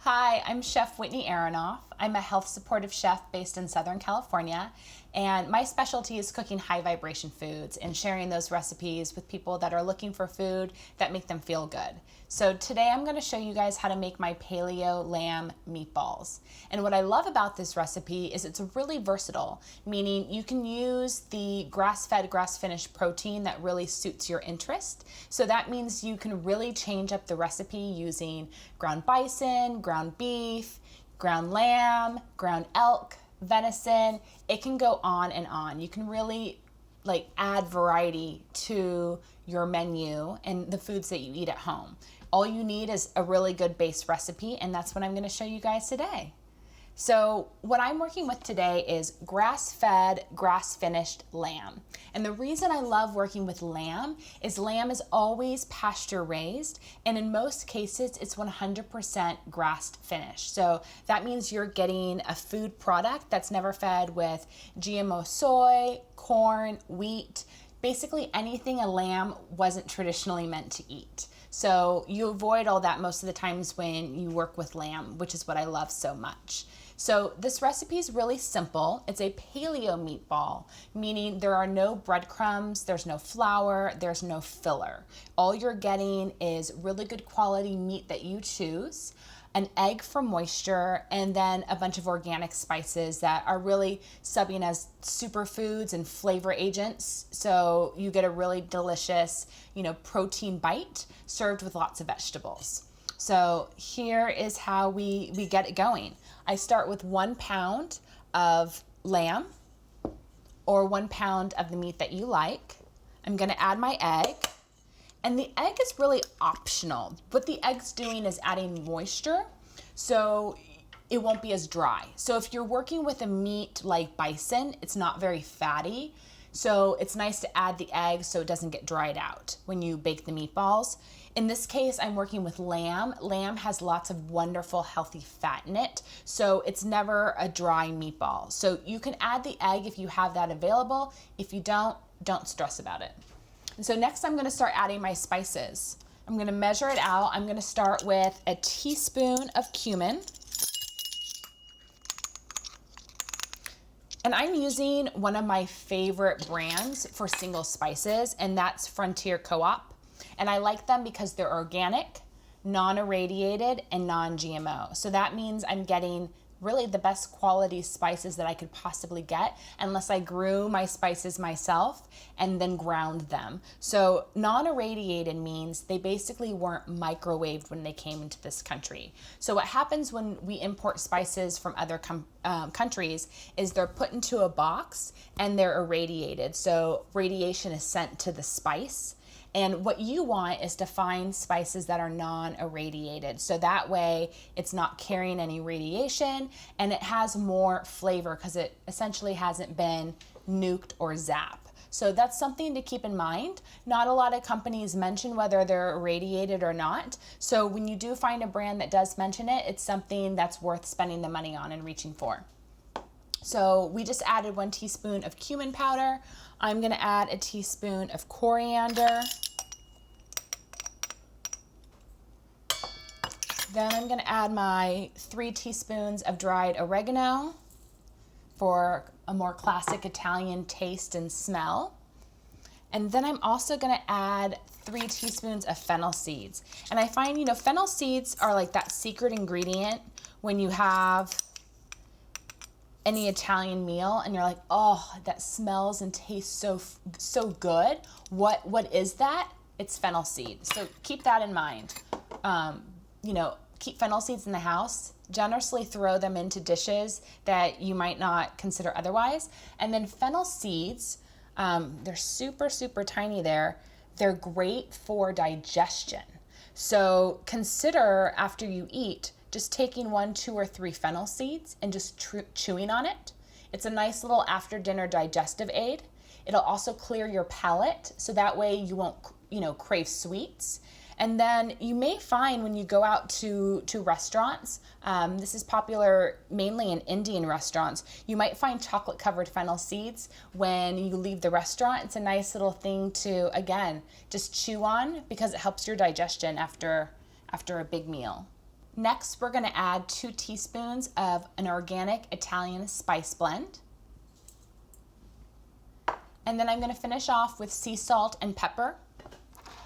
Hi, I'm Chef Whitney Aronoff. I'm a health supportive chef based in Southern California, and my specialty is cooking high vibration foods and sharing those recipes with people that are looking for food that make them feel good. So today I'm going to show you guys how to make my paleo lamb meatballs. And what I love about this recipe is it's really versatile, meaning you can use the grass-fed, grass-finished protein that really suits your interest. So that means you can really change up the recipe using ground bison, ground beef, ground lamb, ground elk, venison. It can go on and on. You can really add variety to your menu and the foods that you eat at home. All you need is a really good base recipe, and that's what I'm going to show you guys today. So what I'm working with today is grass-fed, grass-finished lamb. And the reason I love working with lamb is always pasture-raised, and in most cases, it's 100% grass-finished. So that means you're getting a food product that's never fed with GMO soy, corn, wheat, basically anything a lamb wasn't traditionally meant to eat. So you avoid all that most of the times when you work with lamb, which is what I love so much. So this recipe is really simple. It's a paleo meatball, meaning there are no breadcrumbs, there's no flour, there's no filler. All you're getting is really good quality meat that you choose, an egg for moisture, and then a bunch of organic spices that are really subbing as superfoods and flavor agents. So you get a really delicious, protein bite served with lots of vegetables. So here is how we get it going. I start with 1 pound of lamb or 1 pound of the meat that you like. I'm going to add my egg, and the egg is really optional. What the egg's doing is adding moisture, so it won't be as dry. So if you're working with a meat like bison, it's not very fatty. So it's nice to add the egg so it doesn't get dried out when you bake the meatballs. In this case, I'm working with lamb. Lamb has lots of wonderful, healthy fat in it, so it's never a dry meatball. So you can add the egg if you have that available. If you don't stress about it. And so next I'm gonna start adding my spices. I'm gonna measure it out. I'm gonna start with a teaspoon of cumin. And I'm using one of my favorite brands for single spices, and that's Frontier Co-op. And I like them because they're organic, non-irradiated, and non-GMO. So that means I'm getting really the best quality spices that I could possibly get, unless I grew my spices myself and then ground them. So non-irradiated means they basically weren't microwaved when they came into this country. So what happens when we import spices from other countries is they're put into a box and they're irradiated. So radiation is sent to the spice. And what you want is to find spices that are non-irradiated. So that way it's not carrying any radiation and it has more flavor because it essentially hasn't been nuked or zapped. So that's something to keep in mind. Not a lot of companies mention whether they're irradiated or not. So when you do find a brand that does mention it, it's something that's worth spending the money on and reaching for. So we just added 1 teaspoon of cumin powder. I'm gonna add a teaspoon of coriander. Then I'm gonna add my 3 teaspoons of dried oregano for a more classic Italian taste and smell. And then I'm also gonna add 3 teaspoons of fennel seeds. And I find, fennel seeds are like that secret ingredient when you have any Italian meal and you're like, oh, that smells and tastes so good. What is that? It's fennel seeds. So keep that in mind. Keep fennel seeds in the house. Generously throw them into dishes that you might not consider otherwise. And then fennel seeds, they're super, super tiny there. They're great for digestion. So consider after you eat, just taking 1, 2, or 3 fennel seeds and just chewing on it. It's a nice little after dinner digestive aid. It'll also clear your palate, so that way you won't, crave sweets. And then you may find when you go out to restaurants, this is popular mainly in Indian restaurants, you might find chocolate covered fennel seeds when you leave the restaurant. It's a nice little thing to, again, just chew on because it helps your digestion after a big meal. Next, we're gonna add 2 teaspoons of an organic Italian spice blend. And then I'm gonna finish off with sea salt and pepper.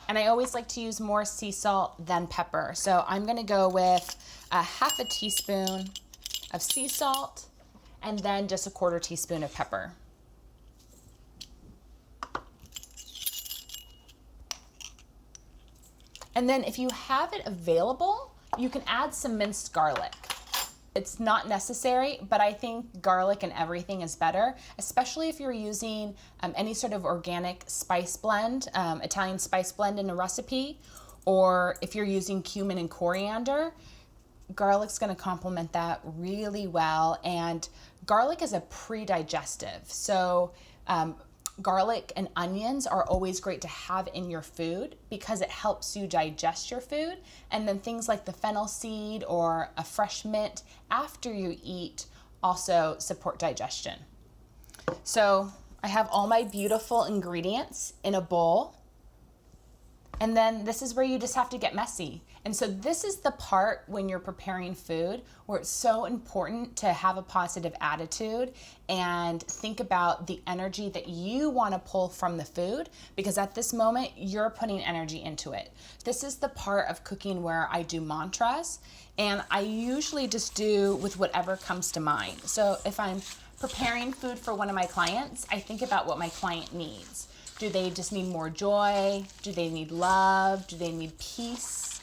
And I always like to use more sea salt than pepper. So I'm gonna go with a half a teaspoon of sea salt and then just a 1/4 teaspoon of pepper. And then if you have it available, you can add some minced garlic. It's not necessary, but I think garlic and everything is better, especially if you're using any sort of organic spice blend, Italian spice blend in a recipe, or if you're using cumin and coriander. Garlic's gonna complement that really well, and garlic is a pre-digestive. So garlic and onions are always great to have in your food because it helps you digest your food. And then things like the fennel seed or a fresh mint after you eat also support digestion. So I have all my beautiful ingredients in a bowl. And then this is where you just have to get messy. And so this is the part when you're preparing food where it's so important to have a positive attitude and think about the energy that you want to pull from the food, because at this moment you're putting energy into it. This is the part of cooking where I do mantras, and I usually just do with whatever comes to mind. So if I'm preparing food for one of my clients, I think about what my client needs. Do they just need more joy? Do they need love? Do they need peace?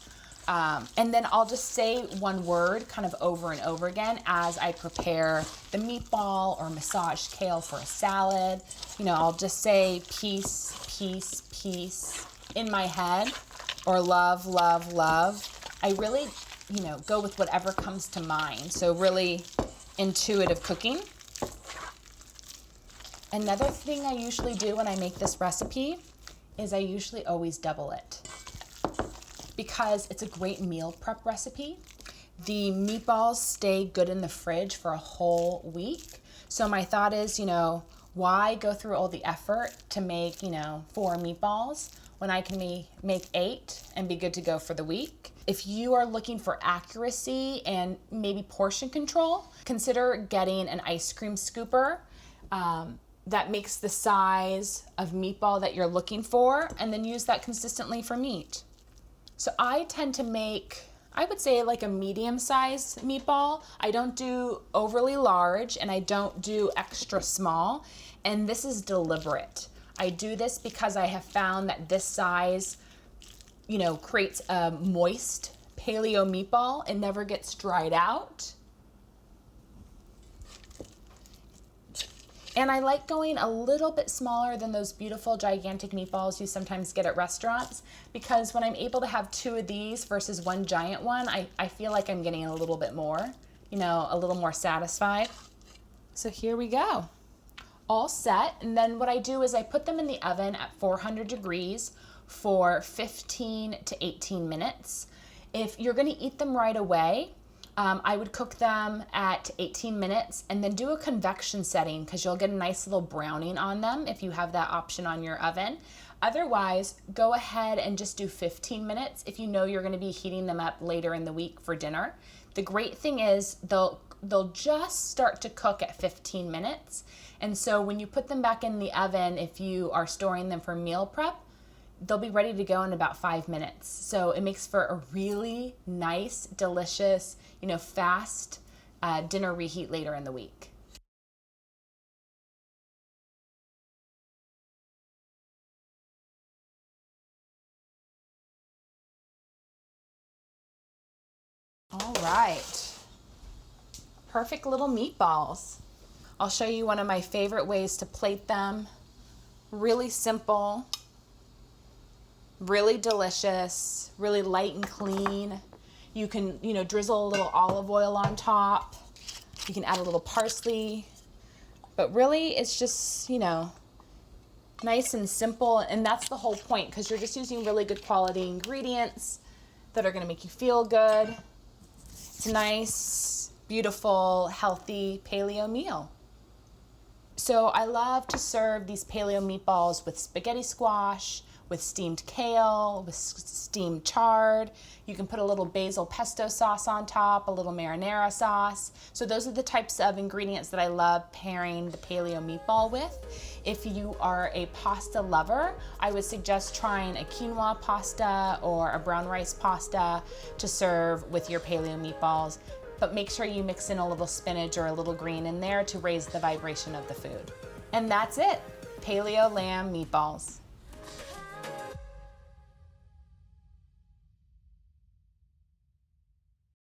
And then I'll just say one word kind of over and over again as I prepare the meatball or massaged kale for a salad. You know, I'll just say peace, peace, peace in my head, or love, love, love. I really, go with whatever comes to mind. So really intuitive cooking. Another thing I usually do when I make this recipe is I usually always double it because it's a great meal prep recipe. The meatballs stay good in the fridge for a whole week. So my thought is, why go through all the effort to make, 4 meatballs when I can make 8 and be good to go for the week? If you are looking for accuracy and maybe portion control, consider getting an ice cream scooper that makes the size of meatball that you're looking for, and then use that consistently for meat. So I tend to make, I would say, like a medium-sized meatball. I don't do overly large and I don't do extra small, and this is deliberate. I do this because I have found that this size, creates a moist paleo meatball. It never gets dried out. And I like going a little bit smaller than those beautiful gigantic meatballs you sometimes get at restaurants, because when I'm able to have 2 of these versus one giant one, I feel like I'm getting a little bit more, a little more satisfied. So here we go. All set. And then what I do is I put them in the oven at 400 degrees for 15 to 18 minutes. If you're going to eat them right away, I would cook them at 18 minutes and then do a convection setting, because you'll get a nice little browning on them if you have that option on your oven. Otherwise, go ahead and just do 15 minutes if you know you're going to be heating them up later in the week for dinner. The great thing is they'll just start to cook at 15 minutes. And so when you put them back in the oven, if you are storing them for meal prep, they'll be ready to go in about 5 minutes. So it makes for a really nice, delicious, fast dinner reheat later in the week. All right. Perfect little meatballs. I'll show you one of my favorite ways to plate them. Really simple, really delicious, really light and clean. You can, drizzle a little olive oil on top. You can add a little parsley. But really, it's just, nice and simple. And that's the whole point, because you're just using really good quality ingredients that are going to make you feel good. It's a nice, beautiful, healthy paleo meal. So I love to serve these paleo meatballs with spaghetti squash, with steamed kale, with steamed chard. You can put a little basil pesto sauce on top, a little marinara sauce. So those are the types of ingredients that I love pairing the paleo meatball with. If you are a pasta lover, I would suggest trying a quinoa pasta or a brown rice pasta to serve with your paleo meatballs. But make sure you mix in a little spinach or a little green in there to raise the vibration of the food. And that's it, paleo lamb meatballs.